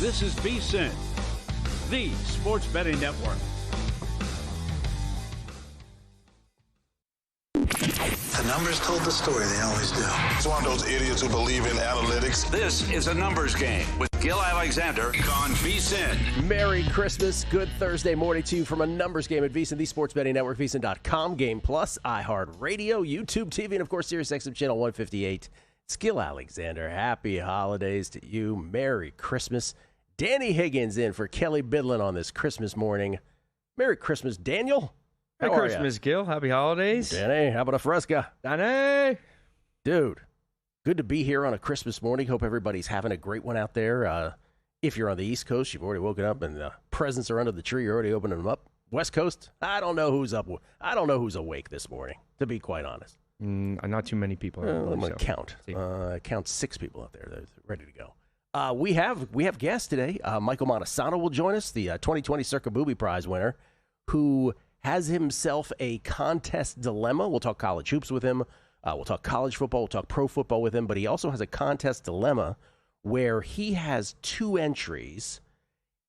This is VSiN, the sports betting network. The numbers told the story, they always do. It's one of those idiots who believe in analytics. This is a numbers game with Gil Alexander on VSiN. Merry Christmas. Good Thursday morning to you from a numbers game at VSiN, the sports betting network, VSiN.com, Game Plus, iHeartRadio, YouTube TV, and of course, SiriusXM Channel 158. It's Gil Alexander. Happy holidays to you. Merry Christmas. Danny Higgins in for Kelly Bidlin on this Christmas morning. Merry Christmas, Daniel. Merry Christmas, Gil. Happy holidays. Danny, how about a fresca? Danny. Dude, good to be here on a Christmas morning. Hope everybody's having a great one out there. If you're on the East Coast, you've already woken up and the presents are under the tree. You're already opening them up. West Coast, I don't know who's up. I don't know who's awake this morning, to be quite honest. Not too many people. I'm going to count. Count 6 people out there that are ready to go. We have guests today. Michael Monosano will join us, the 2020 Circa Booby Prize winner, who has himself a contest dilemma. We'll talk college hoops with him. We'll talk college football. We'll talk pro football with him. But he also has a contest dilemma where he has 2 entries,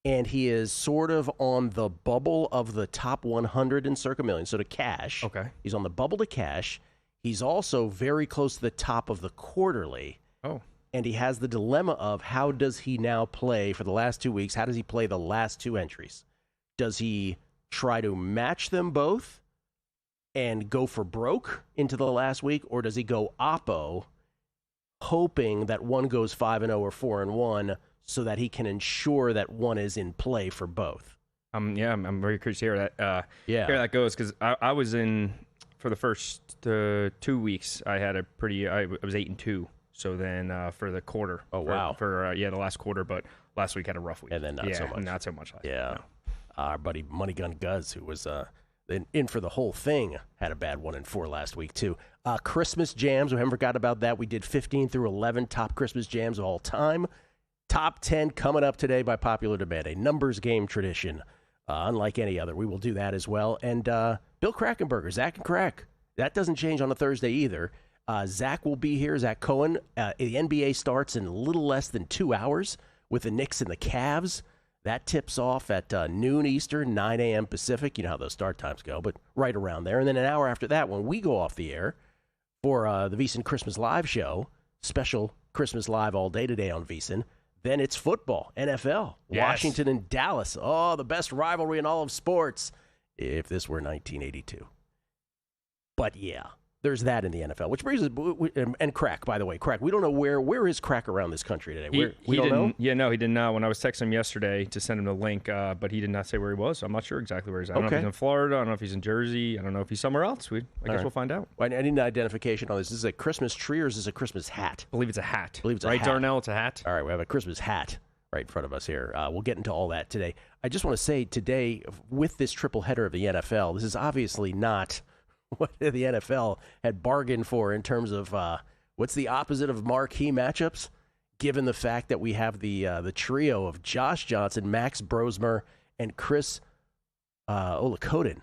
and he is sort of on the bubble of the top 100 in Circa Million, so to cash. Okay. He's on the bubble to cash. He's also very close to the top of the quarterly. Oh. And he has the dilemma of how does he now play for the last 2 weeks? How does he play the last 2 entries? Does he try to match them both and go for broke into the last week, or does he go oppo, hoping that one goes 5-0 or 4-1 so that he can ensure that one is in play for both? I'm very curious to hear that. Yeah, hear that goes, because I was in for the first 2 weeks. I had a pretty. I was 8-2. So then for the quarter. Oh wow! For the last quarter, but last week had a rough week. And then not so much. Not so much last week. No. Our buddy Money Gun Guz, who was in for the whole thing, had a bad 1-4 last week too. Christmas jams, we haven't forgot about that. We did 15 through 11 top Christmas jams of all time. Top 10 coming up today by popular demand, a numbers game tradition, unlike any other. We will do that as well. And Bill Krackenberger, Zach and Crack, that doesn't change on a Thursday either. Zach will be here, Zach Cohen. The NBA starts in a little less than 2 hours with the Knicks and the Cavs. That tips off at noon Eastern, 9 a.m. Pacific. You know how those start times go, but right around there. And then an hour after that, when we go off the air for the VSiN Christmas Live show, special Christmas Live all day today on VSiN, then it's football, NFL, yes. Washington and Dallas. Oh, the best rivalry in all of sports, if this were 1982. But yeah. There's that in the NFL, which brings us, and Crack, by the way, Crack, we don't know where is Crack around this country today. We don't know? Yeah, no, he did not. When I was texting him yesterday to send him the link, but he did not say where he was, so I'm not sure exactly where he's at. I don't know if he's in Florida, I don't know if he's in Jersey, I don't know if he's somewhere else. I guess we'll find out. Well, I need an identification on this. Is this a Christmas tree or is this a Christmas hat? I believe it's a hat. Right, hat. Darnell, it's a hat. All right, we have a Christmas hat right in front of us here. We'll get into all that today. I just want to say today, with this triple header of the NFL, this is obviously not what the NFL had bargained for in terms of what's the opposite of marquee matchups, given the fact that we have the trio of Josh Johnson, Max Brosmer, and Chris Oladokin.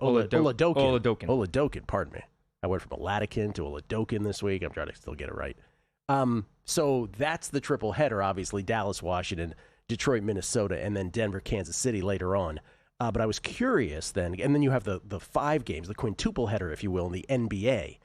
Oladokin, pardon me. I went from Oladikin to Oladokin this week. I'm trying to still get it right. So that's the triple header, obviously, Dallas, Washington, Detroit, Minnesota, and then Denver, Kansas City later on. But I was curious then, and then you have the 5 games, the quintuple header, if you will, in the NBA.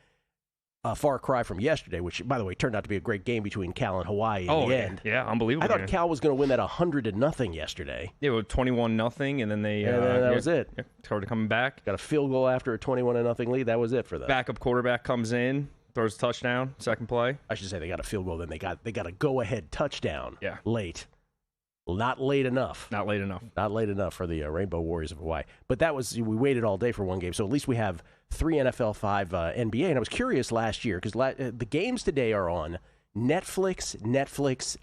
A far cry from yesterday, which, by the way, turned out to be a great game between Cal and Hawaii in the end. Yeah, unbelievable. I thought Cal was going to win that 100-0 yesterday. Yeah, well, 21-0, and then they... that was it. Yeah, started coming back. Got a field goal after a 21-0 lead. That was it for them. Backup quarterback comes in, throws a touchdown, second play. I should say they got a field goal, then they got a go-ahead touchdown late. Not late enough. Not late enough for the Rainbow Warriors of Hawaii. But that was, we waited all day for one game. So at least we have 3 NFL, 5 NBA. And I was curious last year because the games today are on Netflix,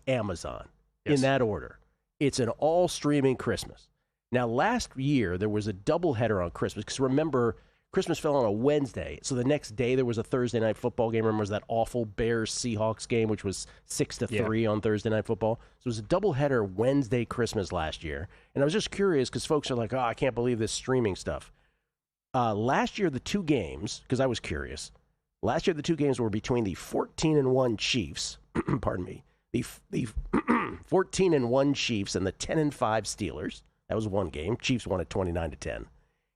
Amazon, in that order. It's an all-streaming Christmas. Now, last year, there was a doubleheader on Christmas because remember, Christmas fell on a Wednesday, so the next day there was a Thursday night football game. Remember, that awful Bears-Seahawks game, which was 6-3 on Thursday night football? So it was a doubleheader Wednesday Christmas last year. And I was just curious because folks are like, I can't believe this streaming stuff. Last year, the 2 games, because I was curious, last year the 2 games were between the 14-1 Chiefs, pardon me, The 14-1 Chiefs and the 10-5 Steelers. That was one game. Chiefs won at 29-10.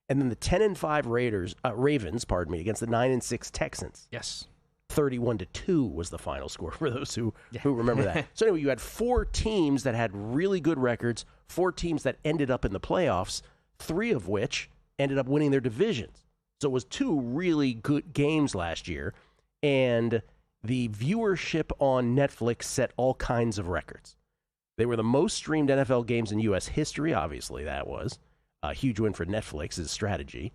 And then the 10-5 Ravens, against the 9-6 Texans. Yes. 31-2 was the final score for those who remember that. So anyway, you had 4 teams that had really good records, 4 teams that ended up in the playoffs, 3 of which ended up winning their divisions. So it was 2 really good games last year, and the viewership on Netflix set all kinds of records. They were the most streamed NFL games in U.S. history, obviously that was. A huge win for Netflix's strategy.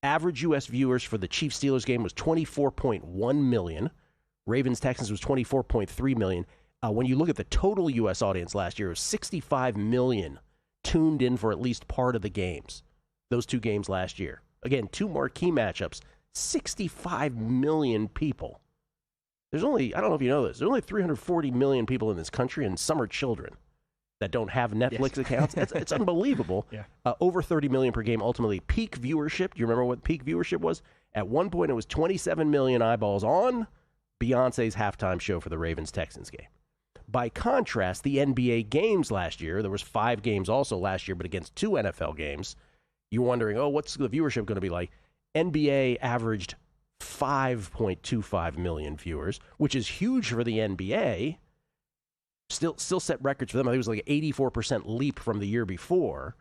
Average U.S. viewers for the Chiefs-Steelers game was 24.1 million. Ravens-Texans was 24.3 million. When you look at the total U.S. audience last year, it was 65 million tuned in for at least part of the games. Those 2 games last year. Again, 2 marquee matchups, 65 million people. There's only, I don't know if you know this, there's only 340 million people in this country, and some are children that don't have Netflix accounts. It's unbelievable. Yeah. Over 30 million per game, ultimately. Peak viewership, do you remember what peak viewership was? At one point, it was 27 million eyeballs on Beyonce's halftime show for the Ravens-Texans game. By contrast, the NBA games last year, there was 5 games also last year, but against 2 NFL games. You're wondering, what's the viewership going to be like? NBA averaged 5.25 million viewers, which is huge for the NBA. Still set records for them. I think it was like an 84% leap from the year before.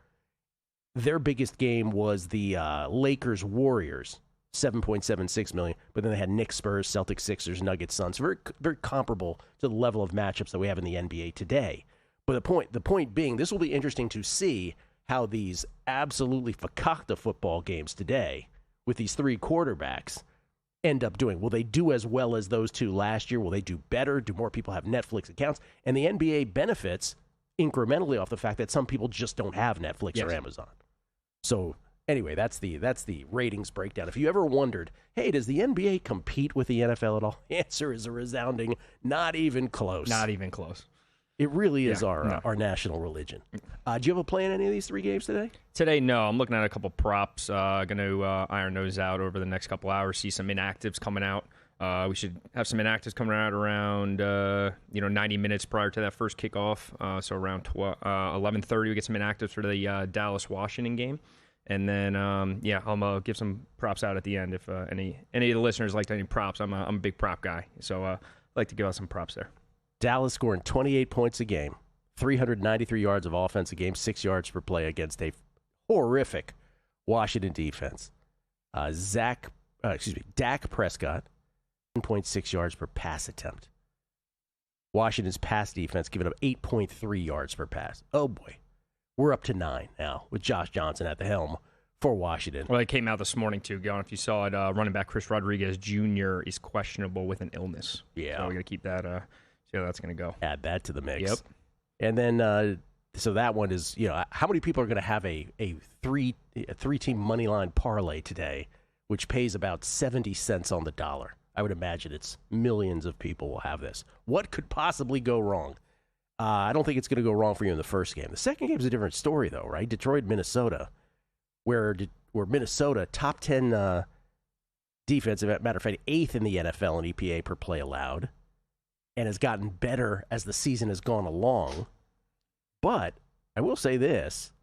Their biggest game was the Lakers-Warriors, 7.76 million. But then they had Knicks, Spurs, Celtics, Sixers, Nuggets, Suns. Very, very comparable to the level of matchups that we have in the NBA today. But the point being, this will be interesting to see how these absolutely fakakta football games today, with these 3 quarterbacks, end up doing. Will they do as well as those 2 last year? Will they do better? Do more people have Netflix accounts? And the NBA benefits incrementally off the fact that some people just don't have Netflix or Amazon. So anyway, that's the ratings breakdown. If you ever wondered, hey, does the NBA compete with the NFL at all? The answer is a resounding not even close. Not even close. It really is our national religion. Do you have a play in any of these 3 games today? Today, no. I'm looking at a couple props. Going to iron those out over the next couple hours, see some inactives coming out. We should have some inactives coming out around 90 minutes prior to that first kickoff. So around 11:30, we get some inactives for the Dallas-Washington game. And then, I'll give some props out at the end if any of the listeners like any props. I'm a big prop guy, so I'd like to give out some props there. Dallas scoring 28 points a game, 393 yards of offense a game, 6 yards per play against a horrific Washington defense. Dak Prescott, 1.6 yards per pass attempt. Washington's pass defense giving up 8.3 yards per pass. Oh, boy. We're up to 9 now with Josh Johnson at the helm for Washington. Well, it came out this morning, too. Gone, if you saw it, running back Chris Rodriguez Jr. is questionable with an illness. Yeah. So we got to keep that, see how that's going to go. Add that to the mix. Yep. And then, so that one is, how many people are going to have a 3-team money line parlay today, which pays about 70 cents on the dollar? I would imagine it's millions of people will have this. What could possibly go wrong? I don't think it's going to go wrong for you in the first game. The second game is a different story, though, right? Detroit, Minnesota, where Minnesota, top 10 defense, as a matter of fact, 8th in the NFL in EPA per play allowed, and has gotten better as the season has gone along. But I will say this,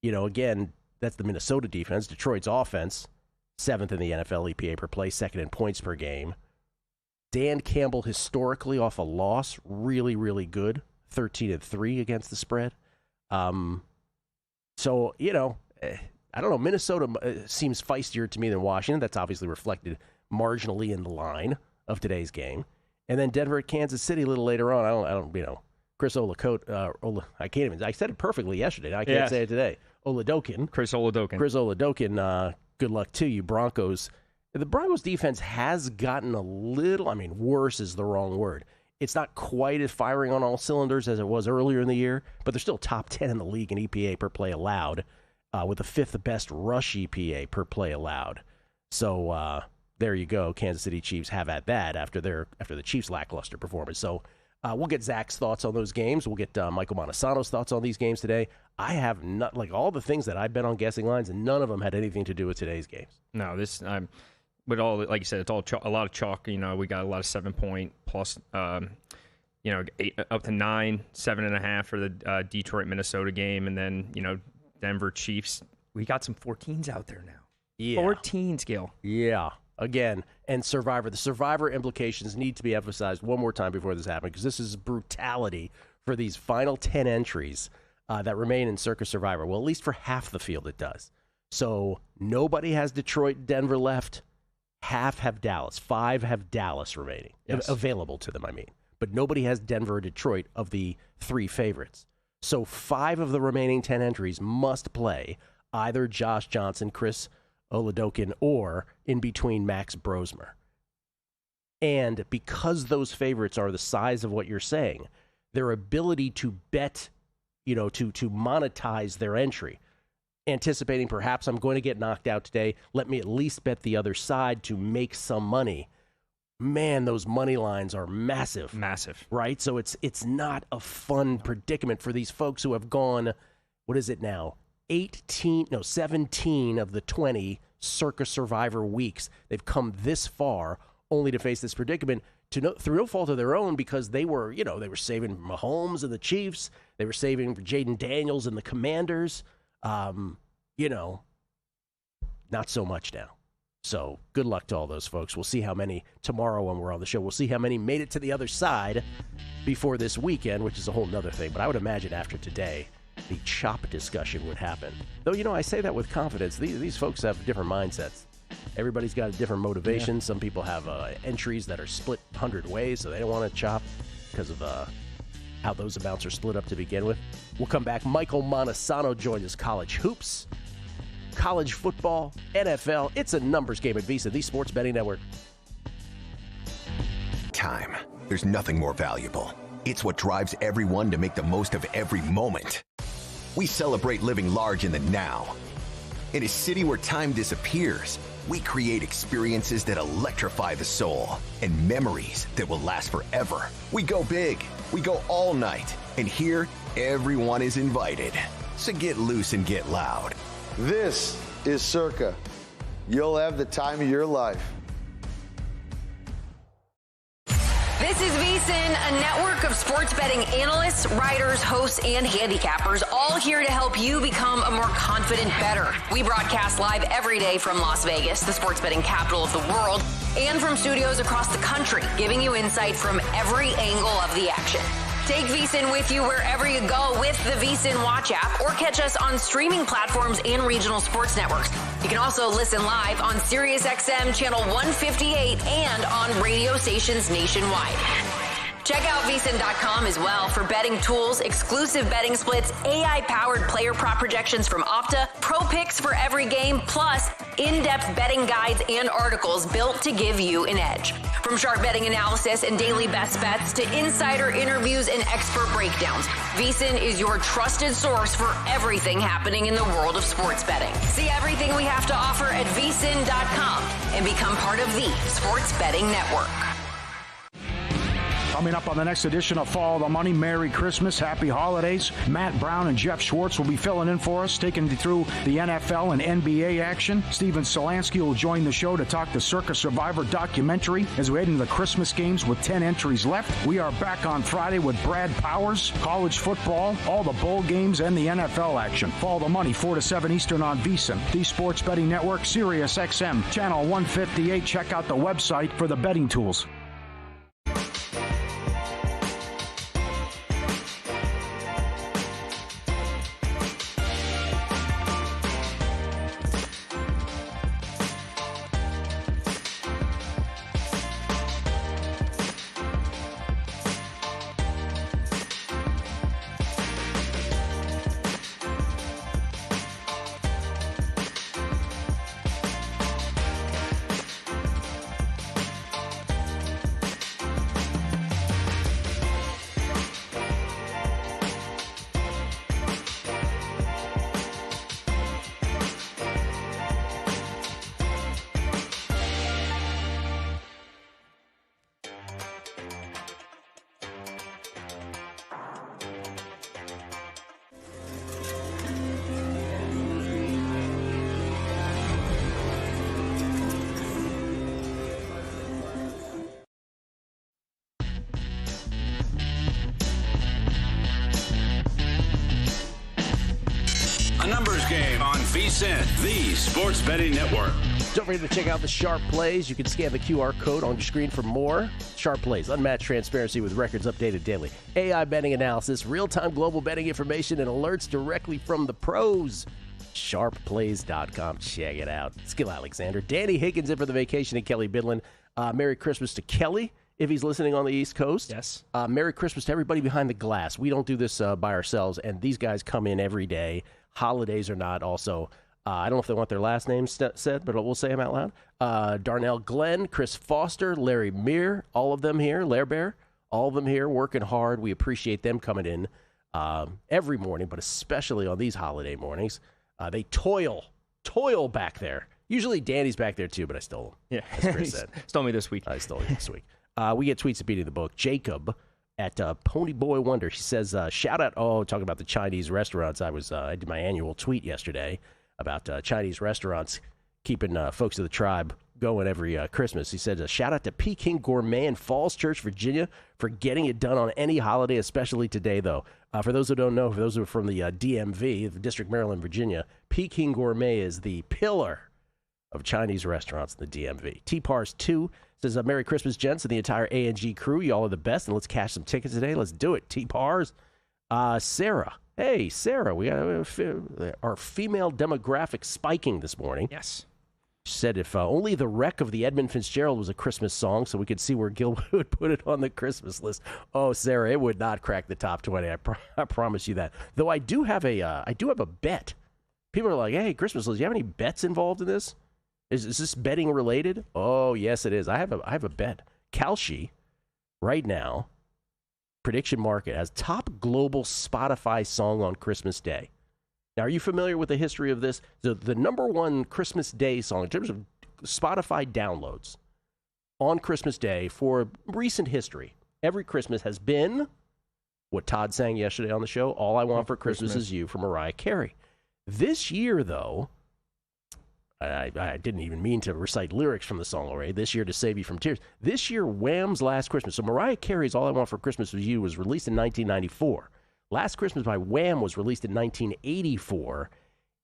again, that's the Minnesota defense. Detroit's offense, 7th in the NFL EPA per play, 2nd in points per game. Dan Campbell, historically off a loss, really, really good, 13-3 against the spread. So, I don't know. Minnesota seems feistier to me than Washington. That's obviously reflected marginally in the line of today's game. And then Denver at Kansas City a little later on. I don't. Chris Olacote. I can't even. I said it perfectly yesterday. I can't say it today. Chris Oladokin. Good luck to you, Broncos. The Broncos defense has gotten a little. Worse is the wrong word. It's not quite as firing on all cylinders as it was earlier in the year, but they're still top 10 in the league in EPA per play allowed, with the 5th best rush EPA per play allowed. So there you go. Kansas City Chiefs have at that after the Chiefs' lackluster performance. So we'll get Zach's thoughts on those games. We'll get Michael Monosano's thoughts on these games today. I have not all the things that I've bet on guessing lines, and none of them had anything to do with today's games. No, but all, like you said, it's all a lot of chalk. We got a lot of 7-point plus up to 9, 7.5 for the Detroit Minnesota game, and then Denver Chiefs. We got some 14s out there now. Yeah. 14s, Gil. Yeah. Again, and Survivor. The Survivor implications need to be emphasized one more time before this happens, because this is brutality for these final 10 entries that remain in Circa Survivor. Well, at least for half the field it does. So nobody has Detroit, Denver left. Half have Dallas. 5 have Dallas remaining. Yes. Available to them, I mean. But nobody has Denver or Detroit of the 3 favorites. So 5 of the remaining 10 entries must play either Josh Johnson, Chris Oladokun, or in between Max Brosmer. And because those favorites are the size of what you're saying, their ability to bet, to monetize their entry, anticipating perhaps I'm going to get knocked out today, let me at least bet the other side to make some money. Man, those money lines are massive. Massive. Right? So it's not a fun predicament for these folks who have gone, what is it now? 17 of the 20 Circa Survivor weeks. They've come this far only to face this predicament through no fault of their own, because they were saving Mahomes and the Chiefs. They were saving Jaden Daniels and the Commanders. Not so much now. So good luck to all those folks. We'll see how many tomorrow when we're on the show. We'll see how many made it to the other side before this weekend, which is a whole nother thing. But I would imagine after today, the chop discussion would happen. Though, I say that with confidence. These folks have different mindsets. Everybody's got a different motivation. Yeah. Some people have entries that are split 100 ways, so they don't want to chop because of how those amounts are split up to begin with. We'll come back. Michael Monosano joins us. College hoops, college football, NFL. It's a numbers game at VSiN, the Sports Betting Network. Time. There's nothing more valuable. It's what drives everyone to make the most of every moment. We celebrate living large in the now. In a city where time disappears, we create experiences that electrify the soul and memories that will last forever. We go big, we go all night, and here, everyone is invited. So get loose and get loud. This is Circa. You'll have the time of your life. This is VSiN, a network of sports betting analysts, writers, hosts, and handicappers, all here to help you become a more confident bettor. We broadcast live every day from Las Vegas, the sports betting capital of the world, and from studios across the country, giving you insight from every angle of the action. Take VSiN with you wherever you go with the VSiN Watch app, or catch us on streaming platforms and regional sports networks. You can also listen live on SiriusXM channel 158 and on radio stations nationwide. Check out VSiN.com as well for betting tools, exclusive betting splits, AI-powered player prop projections from Opta, pro picks for every game, plus in-depth betting guides and articles built to give you an edge. From sharp betting analysis and daily best bets to insider interviews and expert breakdowns, VSiN is your trusted source for everything happening in the world of sports betting. See everything we have to offer at VSiN.com and become part of the Sports Betting Network. Coming up on the next edition of Follow the Money, Merry Christmas, Happy Holidays. Matt Brown and Jeff Schwartz will be filling in for us, taking you through the NFL and NBA action. Steven Solansky will join the show to talk the Circa Survivor documentary as we head into the Christmas games with 10 entries left. We are back on Friday with Brad Powers, college football, all the bowl games, and the NFL action. Follow the Money, 4 to 7 Eastern on VSiN, the Sports Betting Network, SiriusXM, channel 158. Check out the website for the betting tools. A numbers game on VSiN, the sports betting network. Don't forget to check out the Sharp Plays. You can scan the QR code on your screen for more. Sharp Plays, unmatched transparency with records updated daily. AI betting analysis, real-time global betting information, and alerts directly from the pros. SharpPlays.com. Check it out. Skill Alexander. Danny Higgins in for the vacation and Kelly Bidlin. Merry Christmas to Kelly, if he's listening on the East Coast. Yes. Merry Christmas to everybody behind the glass. We don't do this by ourselves, and these guys come in every day, holidays or not, also. I don't know if they want their last names said, but we'll say them out loud. Darnell Glenn, Chris Foster, Larry Meir, all of them here, Lair Bear, all of them here working hard. We appreciate them coming in every morning, but especially on these holiday mornings. They toil back there. Usually Danny's back there too, but I stole him. Yeah, as Chris said. Stole me this week. I stole you this week. We get tweets at Beating the Book. Jacob at Ponyboy Wonder. She says, shout out, talking about the Chinese restaurants. I did my annual tweet yesterday about Chinese restaurants keeping folks of the tribe going every Christmas. He said, shout out to Peking Gourmet in Falls Church, Virginia, for getting it done on any holiday, especially today, though. For those who don't know, for those who are from the DMV, the District, Maryland, Virginia, Peking Gourmet is the pillar of Chinese restaurants in the DMV. T-Pars 2 says, Merry Christmas, gents, and the entire A&G crew. Y'all are the best, and let's cash some tickets today. Let's do it. T-Pars. Sarah. Hey, Sarah, we got our female demographic spiking this morning. Yes. She said if only the wreck of the Edmund Fitzgerald was a Christmas song so we could see where Gil would put it on the Christmas list. Oh, Sarah, it would not crack the top 20. I promise you that. Though I do have a bet. People are like, hey, Christmas list, do you have any bets involved in this? Is this betting related? Oh, yes, it is. I have a bet. Kalshi, right now, prediction market, has top global Spotify song on Christmas Day. Now, are you familiar with the history of this? The number one Christmas Day song in terms of Spotify downloads on Christmas Day for recent history, every Christmas has been what Todd sang yesterday on the show, All I Want for Christmas Is You from Mariah Carey. This year, though, I didn't even mean to recite lyrics from the song already. This year, To Save You from Tears. This year, Wham's Last Christmas. So Mariah Carey's All I Want for Christmas Is You was released in 1994. Last Christmas by Wham was released in 1984.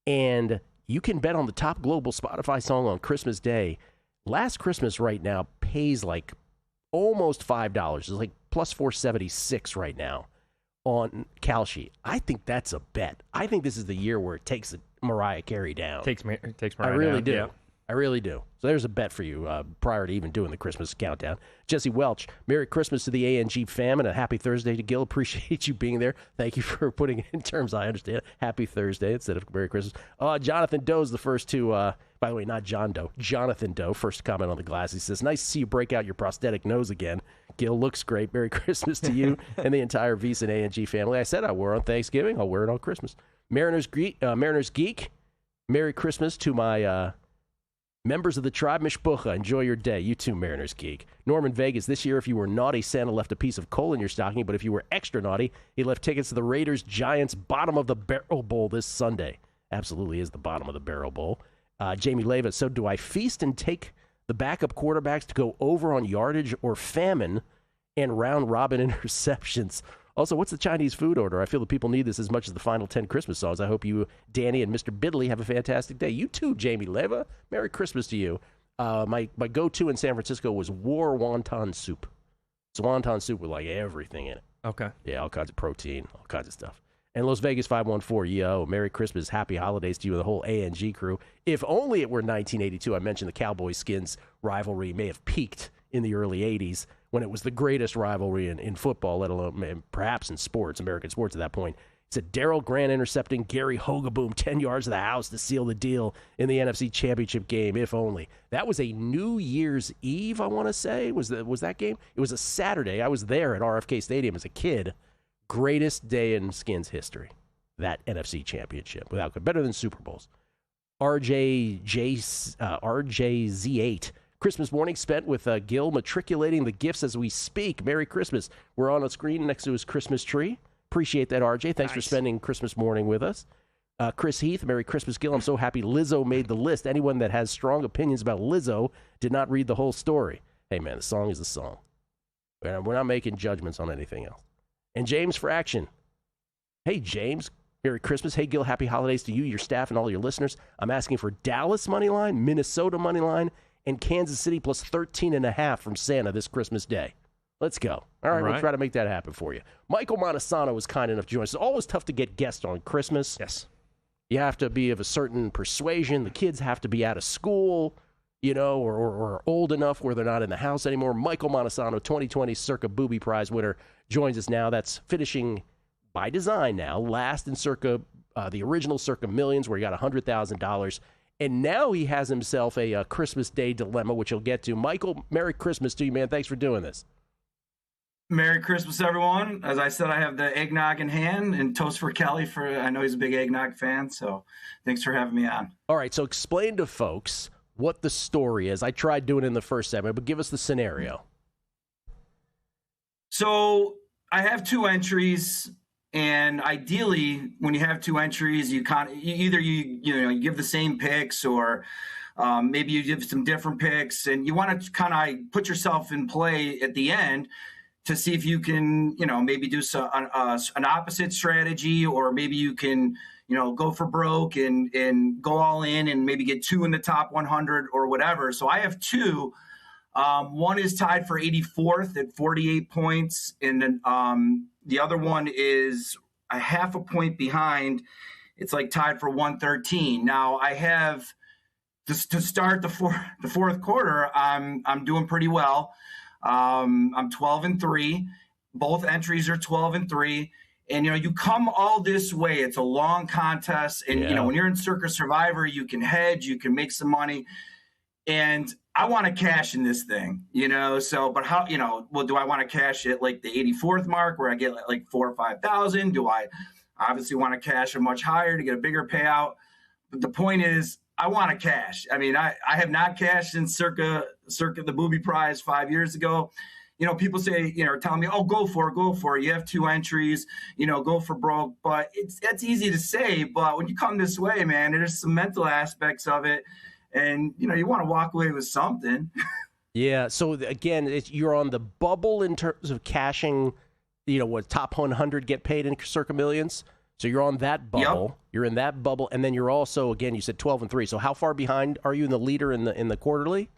And you can bet on the top global Spotify song on Christmas Day. Last Christmas right now pays like almost $5. It's like plus $4.76 right now on Kalshi. I think that's a bet. I think this is the year where it takes Mariah Carey down. Takes Mariah I really down. do. Yeah. I really do. So there's a bet for you prior to even doing the Christmas countdown. Jesse Welch, Merry Christmas to the A&G fam and a happy Thursday to Gil. Appreciate you being there. Thank you for putting it in terms I understand. Happy Thursday instead of Merry Christmas. Jonathan Doe's the first to, by the way, not John Doe, Jonathan Doe, first comment on the glass. He says, nice to see you break out your prosthetic nose again. Gil looks great. Merry Christmas to you and the entire VSiN A&G family. I said I wore it on Thanksgiving. I'll wear it on Christmas. Mariners Geek, Merry Christmas to my members of the tribe. Mishpucha, enjoy your day. You too, Mariners Geek. Norman Vegas, this year, if you were naughty, Santa left a piece of coal in your stocking, but if you were extra naughty, he left tickets to the Raiders-Giants bottom of the barrel bowl this Sunday. Absolutely is the bottom of the barrel bowl. Jamie Leva, so do I feast and take the backup quarterbacks to go over on yardage or famine and round-robin interceptions? Also, what's the Chinese food order? I feel the people need this as much as the final 10 Christmas songs. I hope you, Danny, and Mr. Bidley have a fantastic day. You too, Jamie Leva. Merry Christmas to you. My go-to in San Francisco was war wonton soup. It's wonton soup with, like, everything in it. Okay. Yeah, all kinds of protein, all kinds of stuff. And Las Vegas 514, yo, Merry Christmas, Happy Holidays to you and the whole A&G crew. If only it were 1982. I mentioned the Cowboys-Skins rivalry may have peaked in the early 80s when it was the greatest rivalry in football, let alone perhaps in sports, American sports at that point. It's a Darryl Grant intercepting Gary Hogaboom 10 yards of the house to seal the deal in the NFC Championship game, if only. That was a New Year's Eve, I want to say. Was that game? It was a Saturday. I was there at RFK Stadium as a kid. Greatest day in Skins history, that NFC Championship. Without better than Super Bowls. RJZ8. Christmas morning spent with Gil matriculating the gifts as we speak. Merry Christmas. We're on a screen next to his Christmas tree. Appreciate that, RJ. Thanks for spending Christmas morning with us. Chris Heath, Merry Christmas, Gil. I'm so happy Lizzo made the list. Anyone that has strong opinions about Lizzo did not read the whole story. Hey, man, the song is the song. We're not making judgments on anything else. And James Fraction. Hey, James, Merry Christmas. Hey, Gil, happy holidays to you, your staff, and all your listeners. I'm asking for Dallas money line, Minnesota money line, and Kansas City plus 13.5 from Santa this Christmas Day. Let's go. All right, we'll try to make that happen for you. Michael Monosano was kind enough to join us. It's always tough to get guests on Christmas. Yes. You have to be of a certain persuasion. The kids have to be out of school, or old enough where they're not in the house anymore. Michael Monosano, 2020 Circa Booby Prize winner, joins us now. That's finishing by design now, last in Circa, the original Circa Millions, where he got $100,000. And now he has himself a Christmas Day dilemma, which he'll get to. Michael, Merry Christmas to you, man. Thanks for doing this. Merry Christmas, everyone. As I said, I have the eggnog in hand and toast for Kelly. I know he's a big eggnog fan, so thanks for having me on. All right, so explain to folks what the story is. I tried doing it in the first segment, but give us the scenario. So I have 2 entries, and ideally, when you have 2 entries, you give the same picks, or maybe you give some different picks, and you want to kind of put yourself in play at the end to see if you can, maybe do an opposite strategy, or maybe you can, go for broke and go all in and maybe get 2 in the top 100 or whatever. So I have 2. One is tied for 84th at 48 points. And then the other one is a half a point behind. It's like tied for 113. Now I have to start the fourth quarter. I'm doing pretty well. I'm 12-3. Both entries are 12-3. And, you come all this way. It's a long contest. And, when you're in Circa Survivor, you can hedge, you can make some money. And I want to cash in this thing, but how, do I want to cash it like the 84th mark where I get like 4,000 or 5,000? Do I obviously want to cash it much higher to get a bigger payout? But the point is, I want to cash. I mean, I have not cashed in Circa the Booby Prize 5 years ago. People say, telling me, oh, go for it. You have 2 entries, go for broke. But that's easy to say. But when you come this way, man, there's some mental aspects of it. And, you want to walk away with something. Yeah. So, again, you're on the bubble in terms of cashing, what top 100 get paid in Circa Millions. So you're on that bubble. Yep. You're in that bubble. And then you're also, again, you said 12-3. So how far behind are you in the leader in the quarterly?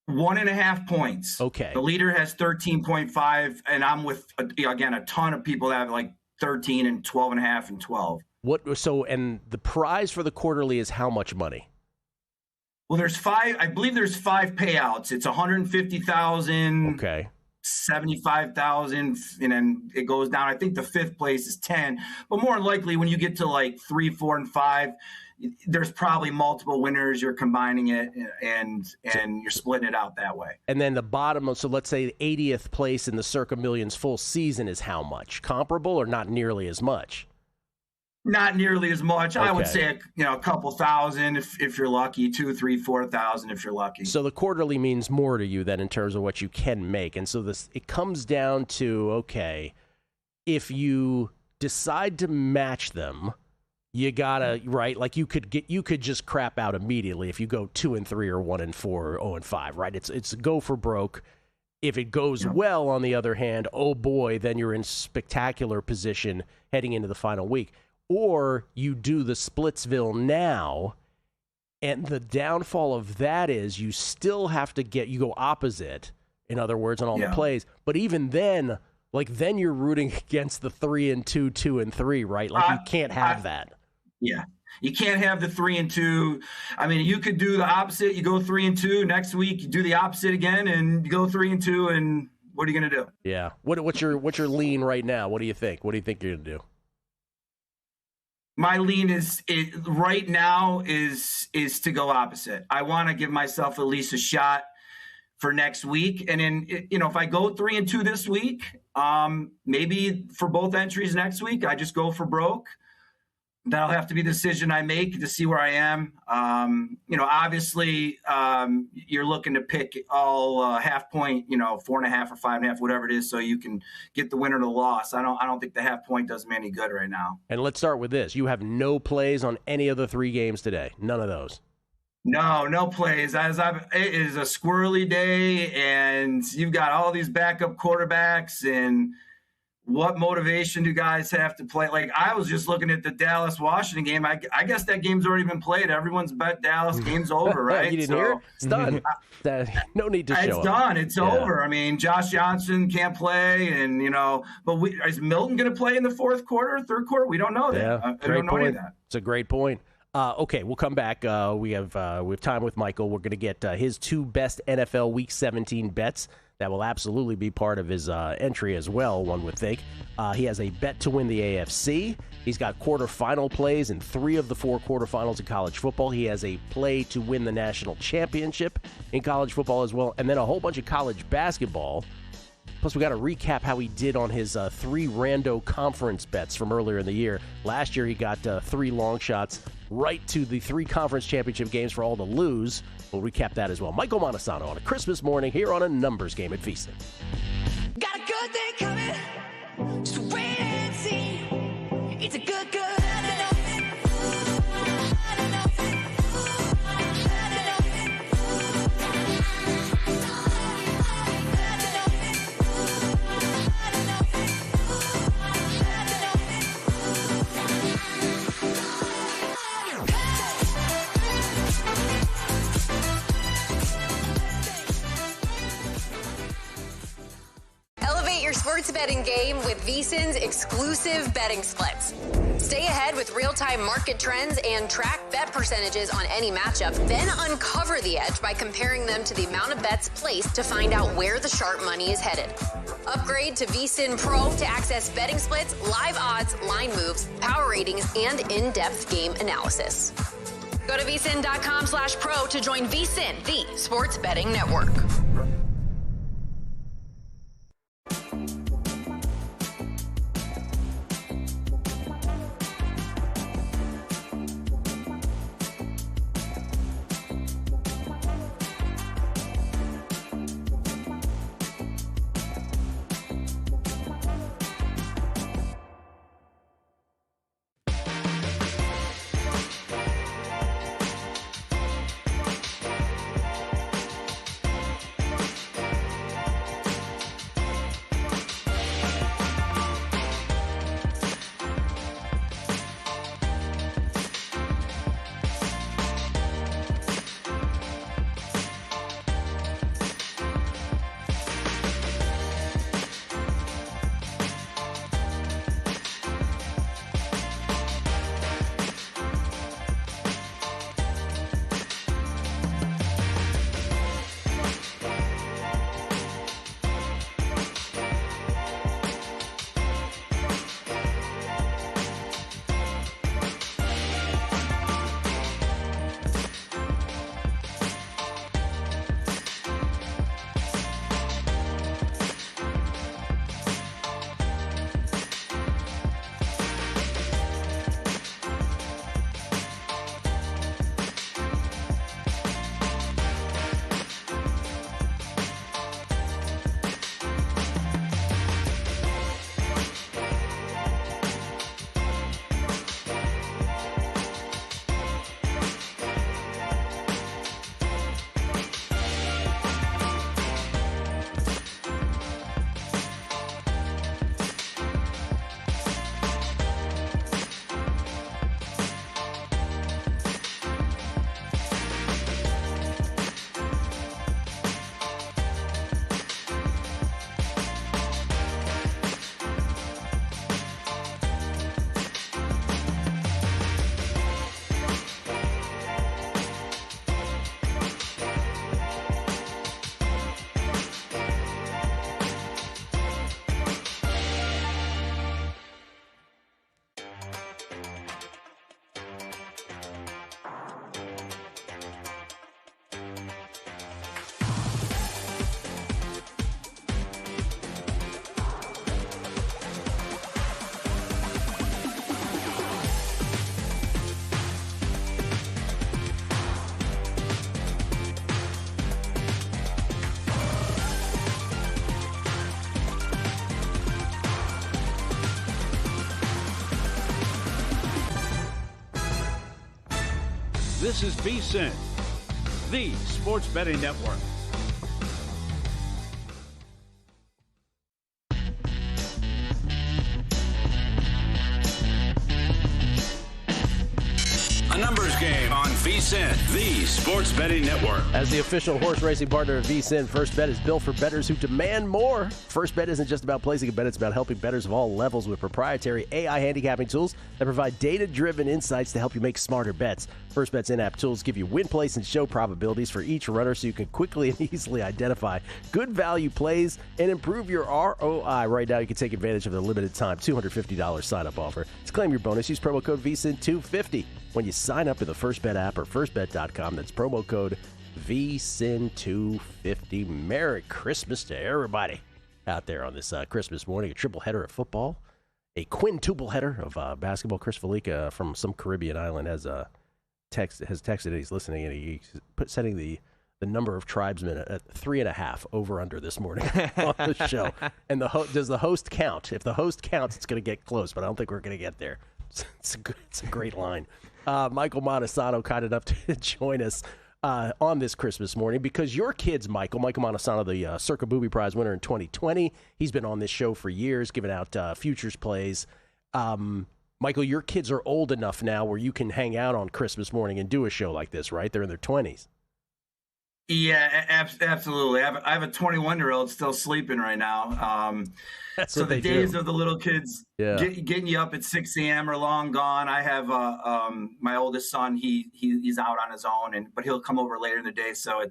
1.5 points. Okay. The leader has 13.5, and I'm with, again, a ton of people that have like 13 and 12.5 and 12. And the prize for the quarterly is how much money? Well, there's 5. I believe there's 5 payouts. It's 150,000. Okay. 75,000, and then it goes down. I think the 5th place is 10, but more likely when you get to like 3, 4, and 5, there's probably multiple winners. You're combining it and you're splitting it out that way. And then the bottom, so let's say the 80th place in the Circa Millions full season is how much? Comparable or not nearly as much? Not nearly as much. Okay. I would say a couple thousand if you're lucky, 2, 3, 4,000 if you're lucky. So the quarterly means more to you than in terms of what you can make. And so it comes down to, okay, if you decide to match them, you gotta, right? Like you could just crap out immediately if you go 2-3 or 1-4 or 0-5, right? It's go for broke. If it goes well, on the other hand, oh boy, then you're in spectacular position heading into the final week. Or you do the Splitsville now, and the downfall of that is you still have to you go opposite, in other words, on all the plays. But even then, then you're rooting against the 3-2, 2-3, right? Like you can't have that. Yeah. You can't have the 3-2. I mean, you could do the opposite. You go 3-2. Next week, you do the opposite again, and you go 3-2. And what are you going to do? Yeah. What's your lean right now? What do you think? What do you think you're going to do? My lean right now is to go opposite. I want to give myself at least a shot for next week. And then, if I go 3-2 this week, maybe for both entries next week, I just go for broke. That'll have to be the decision I make to see where I am. Obviously, you're looking to pick all half point, 4.5 or 5.5, whatever it is, so you can get the winner or the loss. I don't think the half point does me any good right now. And let's start with this. You have no plays on any of the 3 games today. None of those. No plays. It is a squirrely day, and you've got all these backup quarterbacks, and what motivation do guys have to play? Like, I was just looking at the Dallas-Washington game. I guess that game's already been played. Everyone's bet Dallas. Game's over, right? You didn't hear it? It's done. No need to show it's up. Done. It's over. I mean, Josh Johnson can't play, and, but is Milton going to play in the fourth quarter, third quarter? We don't know that. Yeah, I don't know any of that. It's a great point. Okay, we'll come back. We have time with Michael. We're going to get his 2 best NFL Week 17 bets. That will absolutely be part of his entry as well, one would think. He has a bet to win the AFC. He's got quarterfinal plays in 3 of the 4 quarterfinals in college football. He has a play to win the national championship in college football as well, and then a whole bunch of college basketball. Plus, we got to recap how he did on his 3 rando conference bets from earlier in the year. Last year, he got 3 long shots right to the 3 conference championship games for all to lose. We'll recap that as well. Michael Monosano on a Christmas morning here on a numbers game at VSiN. Got a good thing coming. Just wait and see. It's a good. Your sports betting game with VSiN's exclusive betting splits. Stay ahead with real-time market trends and track bet percentages on any matchup, then uncover the edge by comparing them to the amount of bets placed to find out where the sharp money is headed. Upgrade to VSiN Pro to access betting splits, live odds, line moves, power ratings, and in-depth game analysis. Go to vsin.com/pro to join VSiN, the sports betting network. This is VSiN, the sports betting network. Numbers Game on VSiN, the sports betting network. As the official horse racing partner of VSiN, First Bet is built for bettors who demand more. First Bet isn't just about placing a bet, it's about helping bettors of all levels with proprietary AI handicapping tools that provide data-driven insights to help you make smarter bets. First Bet's in-app tools give you win, place, and show probabilities for each runner so you can quickly and easily identify good value plays and improve your ROI. Right now, you can take advantage of the limited time $250 sign-up offer. To claim your bonus, use promo code VSiN250 when you sign up in the First Bet app or firstbet.com. That's promo code VSiN250. Merry Christmas to everybody out there on this Christmas morning. A triple header of football, a quintuple header of basketball. Chris Felica from some Caribbean island has texted and he's listening, and he's setting the number of tribesmen at 3.5 over under this morning on the show. And does the host count? If the host counts, it's going to get close, but I don't think we're going to get there. It's a great line. Michael Monosano kind enough to join us on this Christmas morning because your kids, Michael Monosano, the Circa Booby Prize winner in 2020, he's been on this show for years, giving out futures plays. Michael, your kids are old enough now where you can hang out on Christmas morning and do a show like this, right? They're in their 20s. Yeah, absolutely. I have a 21-year-old still sleeping right now. So the days of the little kids getting you up at 6 a.m. are long gone. I have my oldest son. He's out on his own, but he'll come over later in the day. So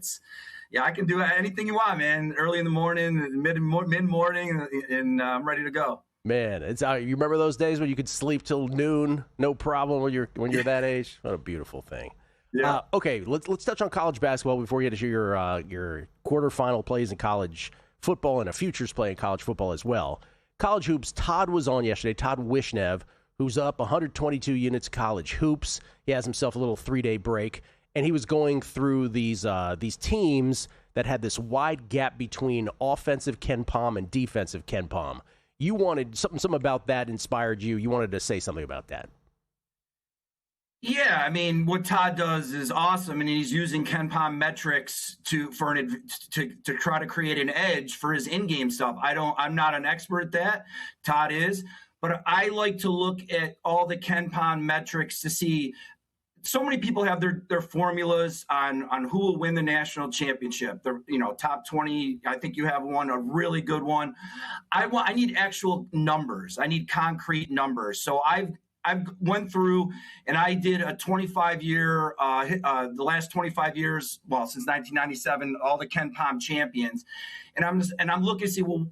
I can do anything you want, man. Early in the morning, mid morning, and I'm ready to go. Man, you remember those days when you could sleep till noon, no problem when you're that age? What a beautiful thing. Yeah. Okay, let's touch on college basketball before we get to your quarterfinal plays in college football and a futures play in college football as well. College hoops. Todd was on yesterday. Todd Wishnev, who's up 122 units college hoops. He has himself a little 3-day break, and he was going through these teams that had this wide gap between offensive Ken Pom and defensive Ken Pom. You wanted something about that inspired you. You wanted to say something about that. Yeah, I mean, what Todd does is awesome, and he's using Ken Pom metrics to try to create an edge for his in-game stuff. I'm not an expert at that. Todd is, but I like to look at all the Ken Pom metrics to see. So many people have their formulas on who will win the national championship. The top 20. I think you have one, a really good one. I need actual numbers. I need concrete numbers. So I've went through and I did a 25-year, the last 25 years, well, since 1997, all the Ken Pom champions, and I'm looking to see, well,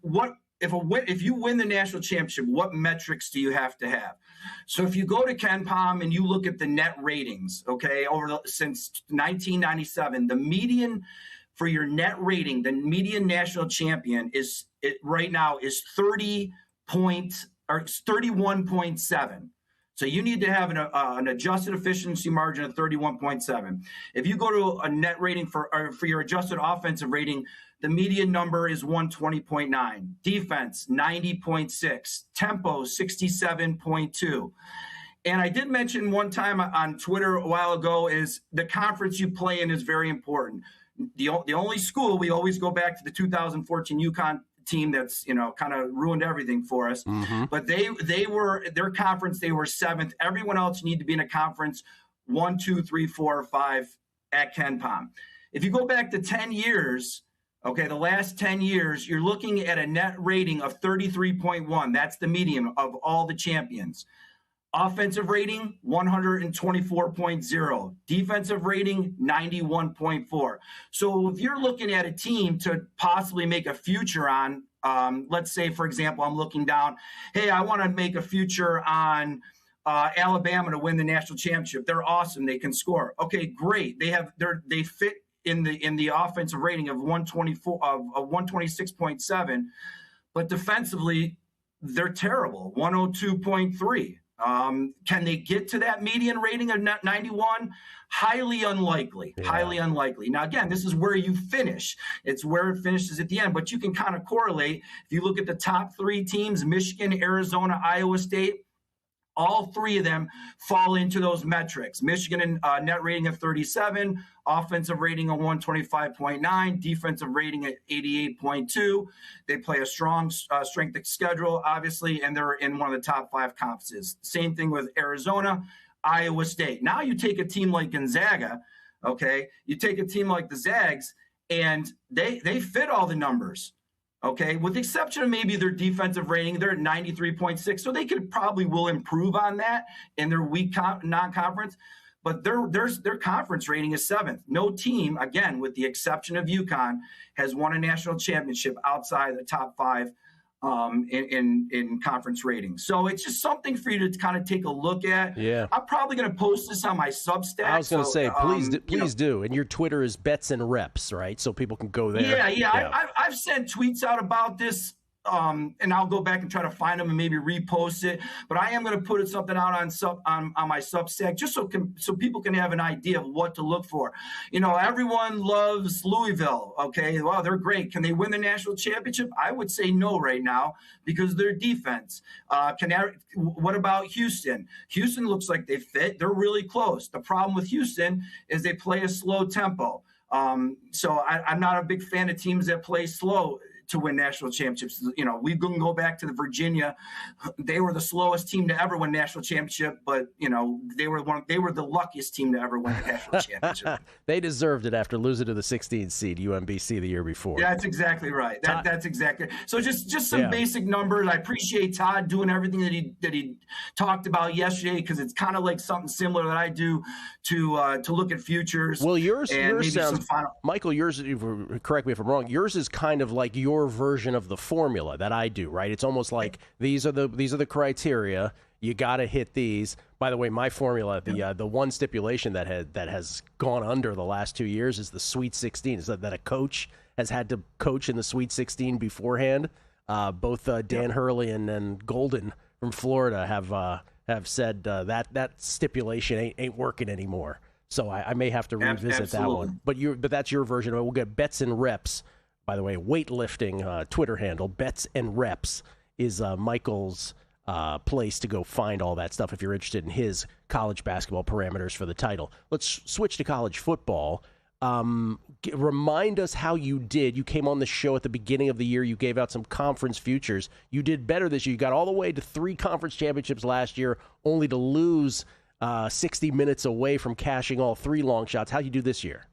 what if you win the national championship, what metrics do you have to have? So if you go to Ken Pom and you look at the net ratings, okay, since 1997, the median for your net rating, the median national champion right now is 31.7. So you need to have an adjusted efficiency margin of 31.7. If you go to a net rating for your adjusted offensive rating, the median number is 120.9. Defense, 90.6. Tempo, 67.2. And I did mention one time on Twitter a while ago is the conference you play in is very important. The only school, we always go back to the 2014 UConn team that's kind of ruined everything for us. Mm-hmm. But they were their conference, they were 7th. Everyone else need to be in a conference 1, 2, 3, 4, 5 at Ken Pom. If you go back to 10 years, okay, the last 10 years, you're looking at a net rating of 33.1. That's the median of all the champions. Offensive rating, 124.0. Defensive rating, 91.4. So if you're looking at a team to possibly make a future on, let's say, for example, I'm looking down, hey, I want to make a future on Alabama to win the national championship. They're awesome. They can score. Okay, great. They fit in the offensive rating of 126.7, but defensively, they're terrible, 102.3. Can they get to that median rating of 91? Highly unlikely. Yeah. Highly unlikely. Now, again, this is where you finish. It's where it finishes at the end. But you can kind of correlate. If you look at the top 3 teams, Michigan, Arizona, Iowa State, all 3 of them fall into those metrics. Michigan, net rating of 37, offensive rating of 125.9, defensive rating at 88.2. They play a strong strength of schedule, obviously, and they're in one of the top 5 conferences. Same thing with Arizona, Iowa State. Now you take a team like Gonzaga, okay? You take a team like the Zags, and they fit all the numbers, okay? With the exception of maybe their defensive rating, they're at 93.6, so they will improve on that in their weak non-conference. But their conference rating is 7th. No team, again, with the exception of UConn, has won a national championship outside the top 5 in conference ratings. So it's just something for you to kind of take a look at. Yeah. I'm probably going to post this on my Substack. I was going to say, please do. And your Twitter is Bets and Reps, right? So people can go there. Yeah. I've sent tweets out about this. And I'll go back and try to find them and maybe repost it. But I am going to put something out on my Substack just so people can have an idea of what to look for. You know, everyone loves Louisville. Okay, well, they're great. Can they win the national championship? I would say no right now because of their defense. What about Houston? Houston looks like they fit. They're really close. The problem with Houston is they play a slow tempo. So I'm not a big fan of teams that play slow to win national championships. You know, we can go back to the Virginia. They were the slowest team to ever win national championship, but you know, they were the luckiest team to ever win a national championship. They deserved it after losing to the 16th seed UMBC the year before. Yeah, that's exactly right. That's exactly. So just some basic numbers. I appreciate Todd doing everything that he talked about yesterday, because it's kind of like something similar that I do to look at futures. Well, yours sounds, Michael, yours, correct me if I'm wrong, yours is kind of like your version of the formula that I do, right? It's almost like these are the criteria. You got to hit these. By the way, my formula, the one stipulation that has gone under the last 2 years is the Sweet 16. Is that a coach has had to coach in the Sweet 16 beforehand. Both Dan Hurley and Golden from Florida have said that stipulation ain't working anymore. So I may have to revisit that one. But that's your version of it. We'll get Bets and Reps. By the way, weightlifting Twitter handle, Bets and Reps, is Michael's place to go find all that stuff if you're interested in his college basketball parameters for the title. Let's switch to college football. Remind us how you did. You came on the show at the beginning of the year. You gave out some conference futures. You did better this year. You got all the way to 3 conference championships last year, only to lose 60 minutes away from cashing all 3 long shots. How'd you do this year?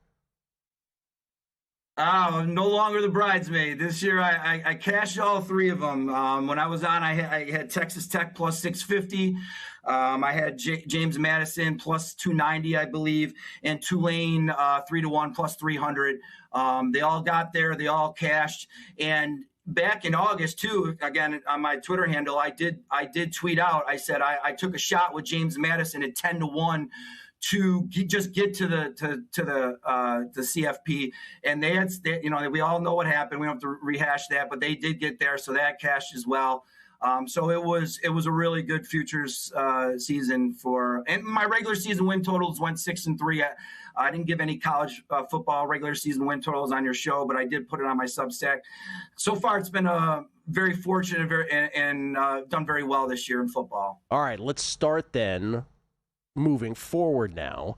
Oh, no longer the bridesmaid. This year, I cashed all 3 of them. When I was on, I had Texas Tech plus 650. I had James Madison plus 290, I believe, and Tulane 3-1 plus 300. They all got there. They all cashed. And back in August too, again on my Twitter handle, I did tweet out. I said I took a shot with James Madison at 10-1. To just get to the CFP, and we all know what happened. We don't have to rehash that, but they did get there, so that cashed as well. So it was a really good futures season and my regular season win totals went 6-3. I didn't give any college football regular season win totals on your show, but I did put it on my Substack. So far, it's been very fortunate and done very well this year in football. All right, let's start then. Moving forward now,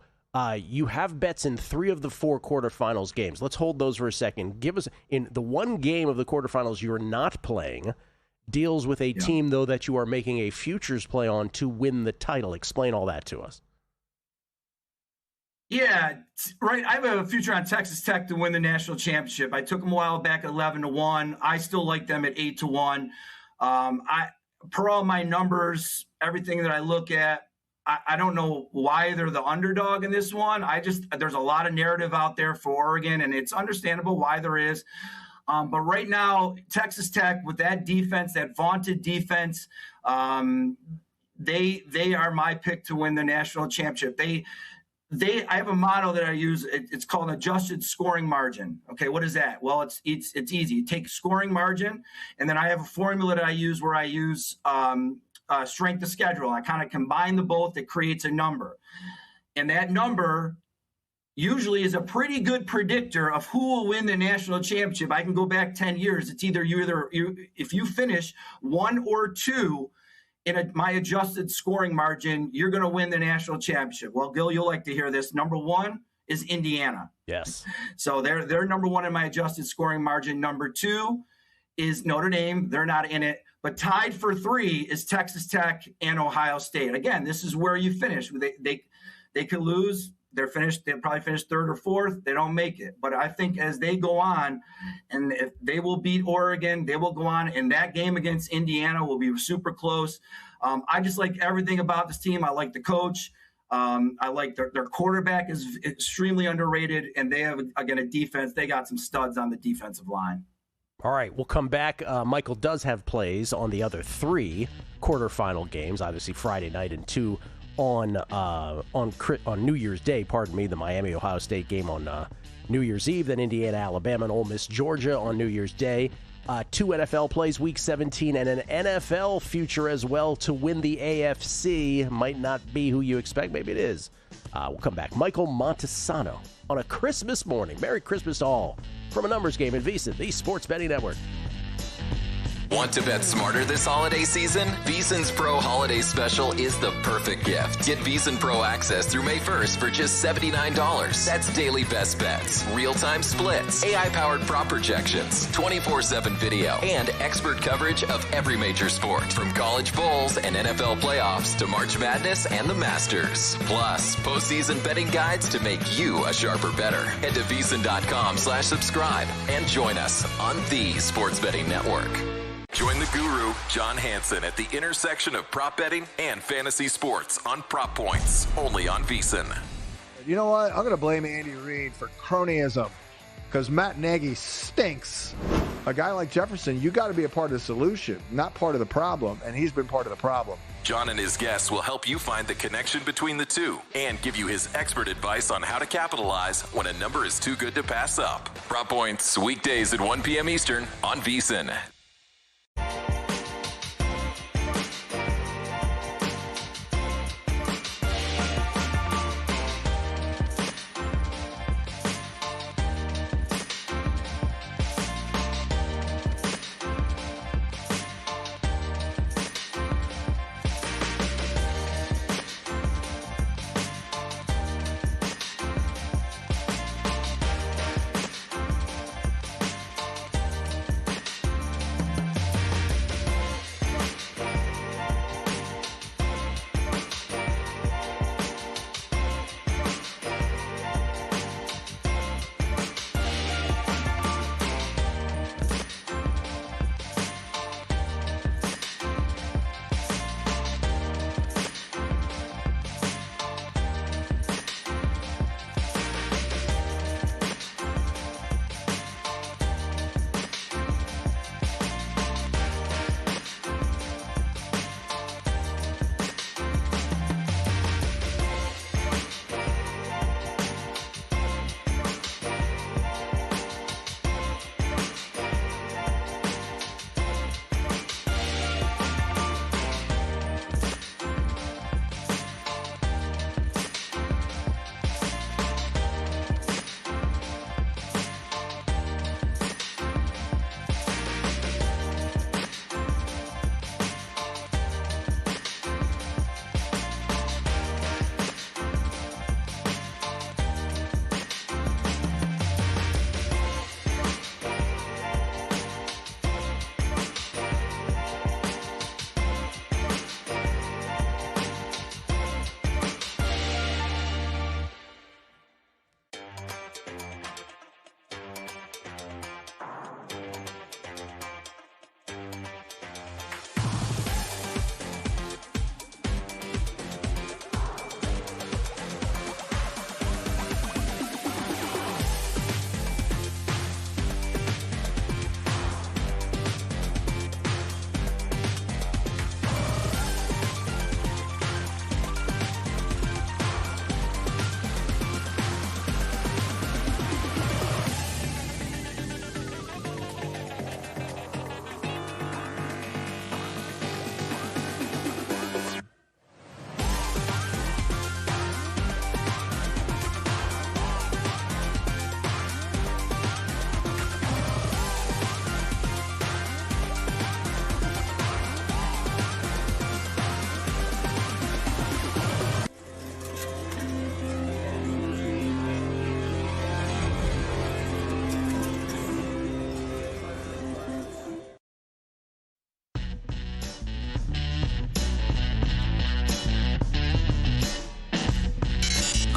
you have bets in 3 of the 4 quarterfinals games. Let's hold those for a second. Give us, in the one game of the quarterfinals you're not playing, deals with a team, though, that you are making a futures play on to win the title. Explain all that to us. Yeah, right. I have a future on Texas Tech to win the national championship. I took them a while back at 11-1. I still like them at 8-1. Per all my numbers, everything that I look at, I don't know why they're the underdog in this one. There's a lot of narrative out there for Oregon, and it's understandable why there is. But right now, Texas Tech, with that defense, that vaunted defense, they are my pick to win the national championship. I have a model that I use. It's called an adjusted scoring margin. Okay, what is that? Well, it's easy. You take scoring margin, and then I have a formula that I use where I use strength of schedule. I kind of combine the both. It creates a number, and that number usually is a pretty good predictor of who will win the national championship. I can go back 10 years. It's either if you finish 1 or 2 in my adjusted scoring margin, you're going to win the national championship. Well, Gil, you'll like to hear this. Number 1 is Indiana. Yes. So they're number 1 in my adjusted scoring margin. Number 2 is Notre Dame. They're not in it. But tied for 3 is Texas Tech and Ohio State. Again, this is where you finish. They could lose. They'll probably finish 3rd or 4th. They don't make it. But I think as they go on, and if they will beat Oregon, they will go on. And that game against Indiana will be super close. I just like everything about this team. I like the coach. I like their quarterback is extremely underrated. And they have, again, a defense. They got some studs on the defensive line. All right, we'll come back. Michael does have plays on the other 3 quarterfinal games, obviously Friday night and 2 on New Year's Day, the Miami-Ohio State game on New Year's Eve, then Indiana, Alabama, and Ole Miss, Georgia on New Year's Day. 2 NFL plays, Week 17, and an NFL future as well to win the AFC. Might not be who you expect. Maybe it is. We'll come back. Michael Montesano on a Christmas morning. Merry Christmas to all from a numbers game in VSiN, the Sports Betting Network. Want to bet smarter this holiday season? VSiN's Pro Holiday Special is the perfect gift. Get VSiN Pro access through May 1st for just $79. That's daily best bets, real-time splits, AI-powered prop projections, 24/7 video, and expert coverage of every major sport, from college bowls and NFL playoffs to March Madness and the Masters. Plus, postseason betting guides to make you a sharper bettor. Head to VSiN.com/subscribe and join us on the Sports Betting Network. Join the guru, John Hansen, at the intersection of prop betting and fantasy sports on Prop Points, only on VSiN. You know what? I'm going to blame Andy Reid for cronyism because Matt Nagy stinks. A guy like Jefferson, you got to be a part of the solution, not part of the problem, and he's been part of the problem. John and his guests will help you find the connection between the two and give you his expert advice on how to capitalize when a number is too good to pass up. Prop Points, weekdays at 1 p.m. Eastern on VSiN.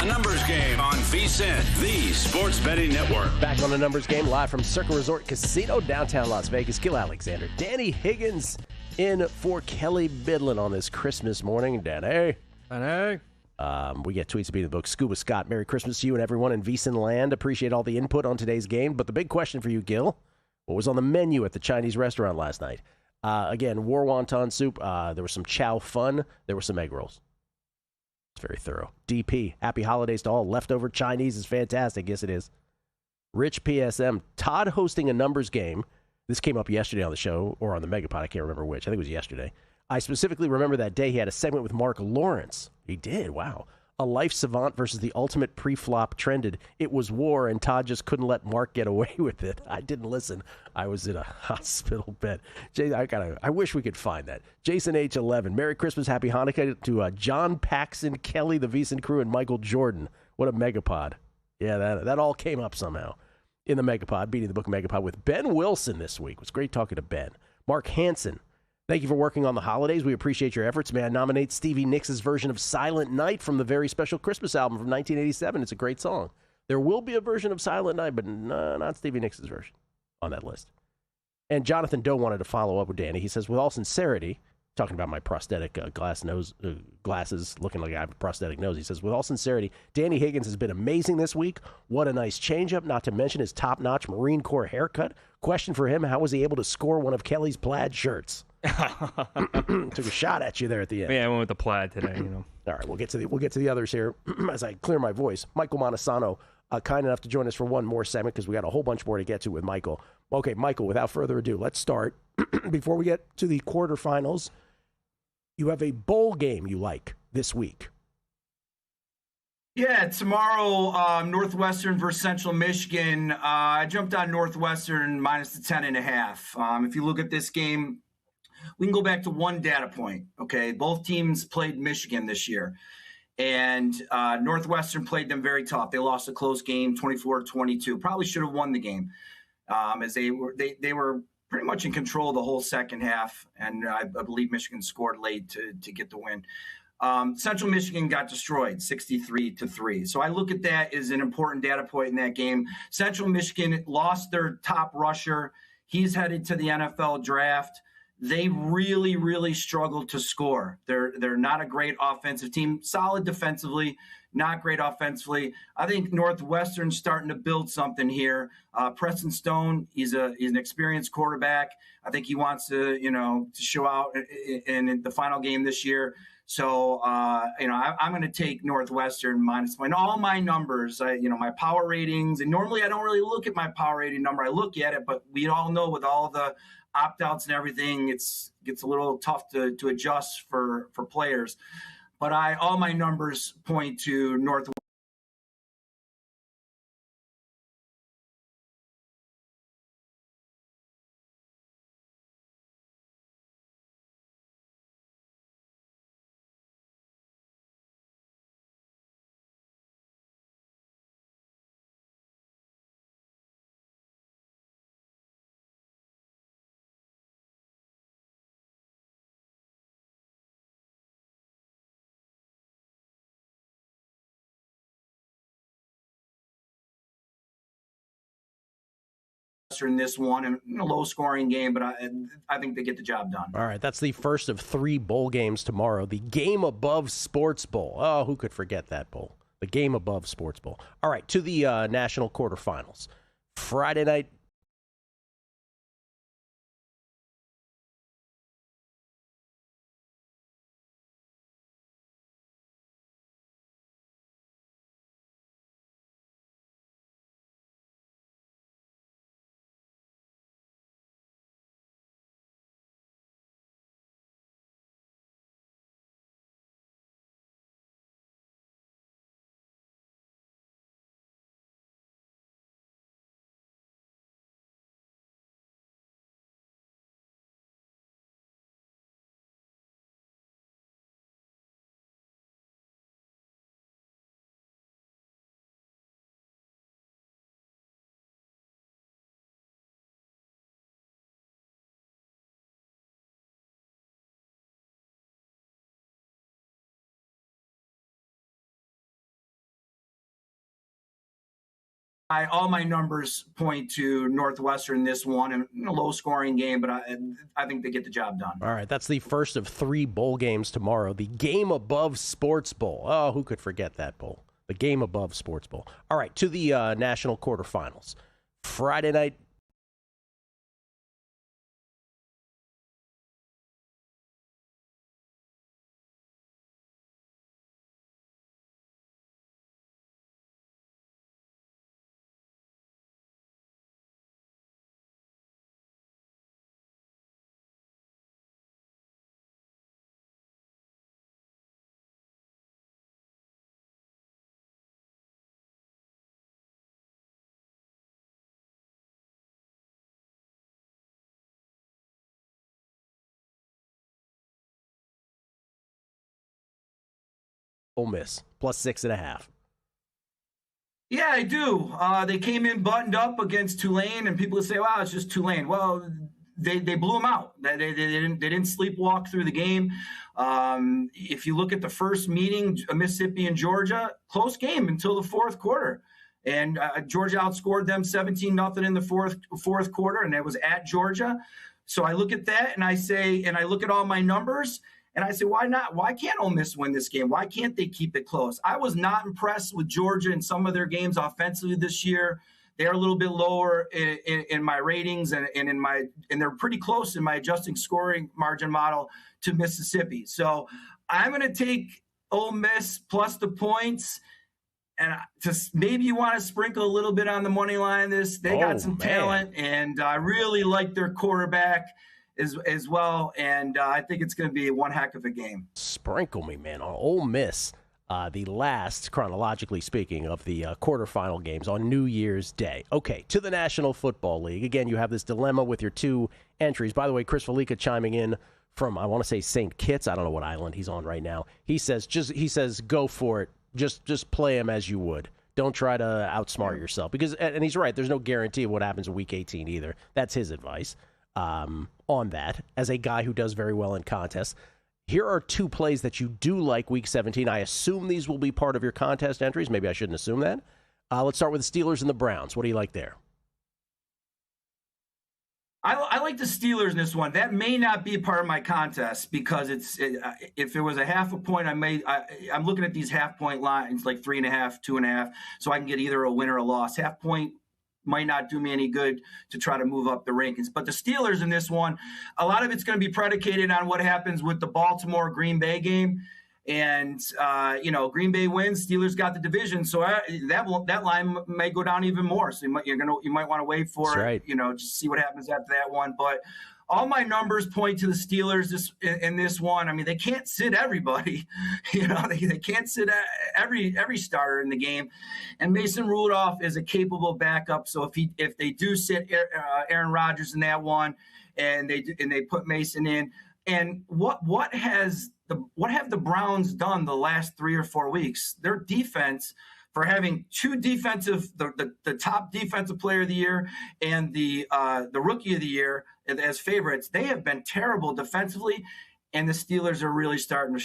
The Numbers Game on VSiN, the Sports Betting Network. Back on the Numbers Game, live from Circa Resort Casino, downtown Las Vegas. Gil Alexander, Danny Higgins in for Kelly Bidlin on this Christmas morning. Danny. We get tweets of being the book. Scuba Scott, Merry Christmas to you and everyone in VSiN land. Appreciate all the input on today's game. But the big question for you, Gil, what was on the menu at the Chinese restaurant last night? Again, war wonton soup. There was some chow fun. There were some egg rolls. It's very thorough. DP, happy holidays to all. Leftover Chinese is fantastic. Yes, it is. Rich PSM, Todd hosting a numbers game. This came up yesterday on the show, or on the Megapod. I can't remember which. I think it was yesterday. I specifically remember that day he had a segment with Mark Lawrence. He did. Wow. A life savant versus the ultimate pre-flop trended. It was war, and Todd just couldn't let Mark get away with it. I didn't listen. I was in a hospital bed. I wish we could find that. Jason H11, Merry Christmas, Happy Hanukkah to John Paxson, Kelly, the VSiN crew, and Michael Jordan. What a megapod. Yeah, that all came up somehow in the megapod, beating the book megapod with Ben Wilson this week. It was great talking to Ben. Mark Hansen, thank you for working on the holidays. We appreciate your efforts. May I nominate Stevie Nicks' version of Silent Night from the very special Christmas album from 1987. It's a great song. There will be a version of Silent Night, but not Stevie Nicks' version on that list. And Jonathan Doe wanted to follow up with Danny. He says, with all sincerity, talking about my prosthetic glasses, looking like I have a prosthetic nose. He says, with all sincerity, Danny Higgins has been amazing this week. What a nice changeup, not to mention his top-notch Marine Corps haircut. Question for him, how was he able to score one of Kelly's plaid shirts? Took a shot at you there at the end. Yeah, I went with the plaid today. All right, we'll get to the others here as I clear my voice. Michael Monosano, kind enough to join us for one more segment because we got a whole bunch more to get to with Michael. Okay, Michael, without further ado, let's start. Before we get to the quarterfinals, you have a bowl game you like this week. Yeah, tomorrow, Northwestern versus Central Michigan. I jumped on Northwestern minus the 10.5. If you look at this game, we can go back to one data point. Okay, both teams played Michigan this year, and Northwestern played them very tough. They lost a close game, 24-22. Probably should have won the game, as they were pretty much in control the whole second half, and I believe Michigan scored late to get the win. Central Michigan got destroyed 63-3. So I look at that as an important data point in that game. Central Michigan lost their top rusher. He's headed to the NFL draft. They really, really struggled to score. They're not a great offensive team. Solid defensively, not great offensively. I think Northwestern's starting to build something here. Preston Stone, he's an experienced quarterback. I think he wants to show out in the final game this year. So, I'm going to take Northwestern minus point. All my numbers, my power ratings, and normally I don't really look at my power rating number. I look at it, but we all know with all the opt-outs and everything, it gets a little tough to adjust for players. But all my numbers point to Northwestern. In this one, and a low-scoring game, but I think they get the job done. All right, that's the first of 3 bowl games tomorrow. The Game Above Sports Bowl. Oh, who could forget that bowl? The Game Above Sports Bowl. All right, to the national quarterfinals. Friday night All my numbers point to Northwestern this one, and a low-scoring game, but I think they get the job done. All right, that's the first of 3 bowl games tomorrow. The Game Above Sports Bowl. Oh, who could forget that bowl? The Game Above Sports Bowl. All right, to the national quarterfinals. Friday night. Ole Miss, plus 6.5. Yeah, I do. They came in buttoned up against Tulane, and people would say, "Wow, it's just Tulane." Well, they blew them out. They didn't sleepwalk through the game. If you look at the first meeting, Mississippi and Georgia, close game until the fourth quarter, and Georgia outscored them 17-0 in the fourth quarter, and that was at Georgia. So I look at that and I say, and I look at all my numbers. And I say, why not? Why can't Ole Miss win this game? Why can't they keep it close? I was not impressed with Georgia in some of their games offensively this year. They're a little bit lower in my ratings, and they're pretty close in my adjusting scoring margin model to Mississippi. So I'm going to take Ole Miss plus the points. And maybe you want to sprinkle a little bit on the money line. They got some talent, and I really like their quarterback as well, and I think it's going to be one heck of a game. Sprinkle me, man, on Ole Miss, the last, chronologically speaking, of the quarterfinal games on New Year's Day. Okay, to the National Football League. Again, you have this dilemma with your 2 entries. By the way, Chris Felica chiming in from, I want to say, St. Kitts. I don't know what island he's on right now. He says, go for it. Just play him as you would. Don't try to outsmart yourself. And he's right, there's no guarantee of what happens in Week 18 either. That's his advice. On that, as a guy who does very well in contests. Here are 2 plays that you do like Week 17. I assume these will be part of your contest entries. Maybe I shouldn't assume that. Let's start with the Steelers and the Browns. What do you like there? I like the Steelers in this one. That may not be part of my contest because if it was a half a point, I'm looking at these half-point lines, like 3.5, 2.5, so I can get either a win or a loss. Half point might not do me any good to try to move up the rankings. But the Steelers in this one, a lot of it's going to be predicated on what happens with the Baltimore-Green Bay game. And, Green Bay wins, Steelers got the division. So that line may go down even more. So you might want to wait for it, just see what happens after that one. But all my numbers point to the Steelers in this one. I mean, they can't sit everybody. They can't sit every starter in the game. And Mason Rudolph is a capable backup. So if they do sit Aaron Rodgers in that one, and they put Mason in, and what have the Browns done the last 3 or 4 weeks? Their defense, for having 2 the top defensive player of the year and the rookie of the year as favorites, they have been terrible defensively, and the Steelers are really starting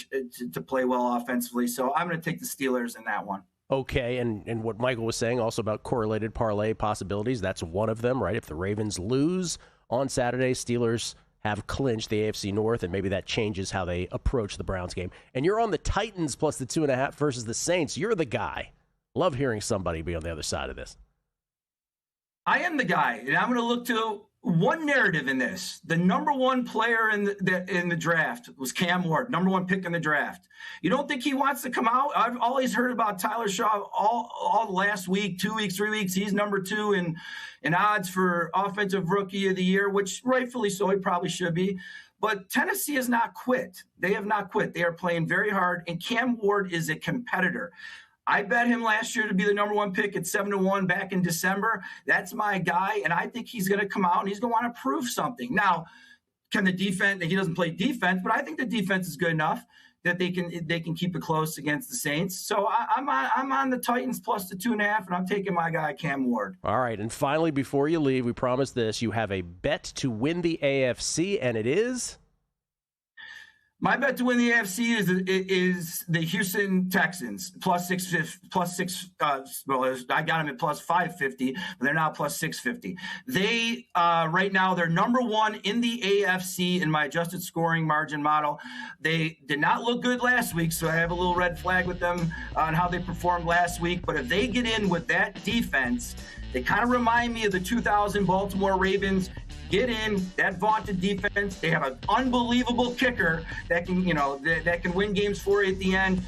to play well offensively. So I'm going to take the Steelers in that one. Okay, and what Michael was saying also about correlated parlay possibilities, that's one of them, right? If the Ravens lose on Saturday, Steelers have clinched the AFC North, and maybe that changes how they approach the Browns game. And you're on the Titans plus the 2.5 versus the Saints. You're the guy. Love hearing somebody be on the other side of this. I am the guy, and I'm going to look to one narrative in this. The number 1 player in the draft was Cam Ward, number 1 pick in the draft. You don't think he wants to come out? I've always heard about Tyler Shaw all the last week, 2 weeks, 3 weeks. He's number 2 in odds for offensive rookie of the year, which rightfully so, he probably should be. But Tennessee has not quit. They have not quit. They are playing very hard, and Cam Ward is a competitor. I bet him last year to be the number 1 pick at 7-1 back in December. That's my guy, and I think he's going to come out and he's going to want to prove something. Now, can the defense? He doesn't play defense, but I think the defense is good enough that they can keep it close against the Saints. So I'm on the Titans plus the 2.5, and I'm taking my guy Cam Ward. All right, and finally, before you leave, we promise this: you have a bet to win the AFC, and it is. My bet to win the AFC is the Houston Texans plus six. Well, I got them at plus 550, but they're now plus 650. They right now they're number one in the AFC in my adjusted scoring margin model. They did not look good last week, so I have a little red flag with them on how they performed last week. But if they get in with that defense, they kind of remind me of the 2000 Baltimore Ravens. Get in that vaunted defense. They have an unbelievable kicker that can, that can win games for you at the end.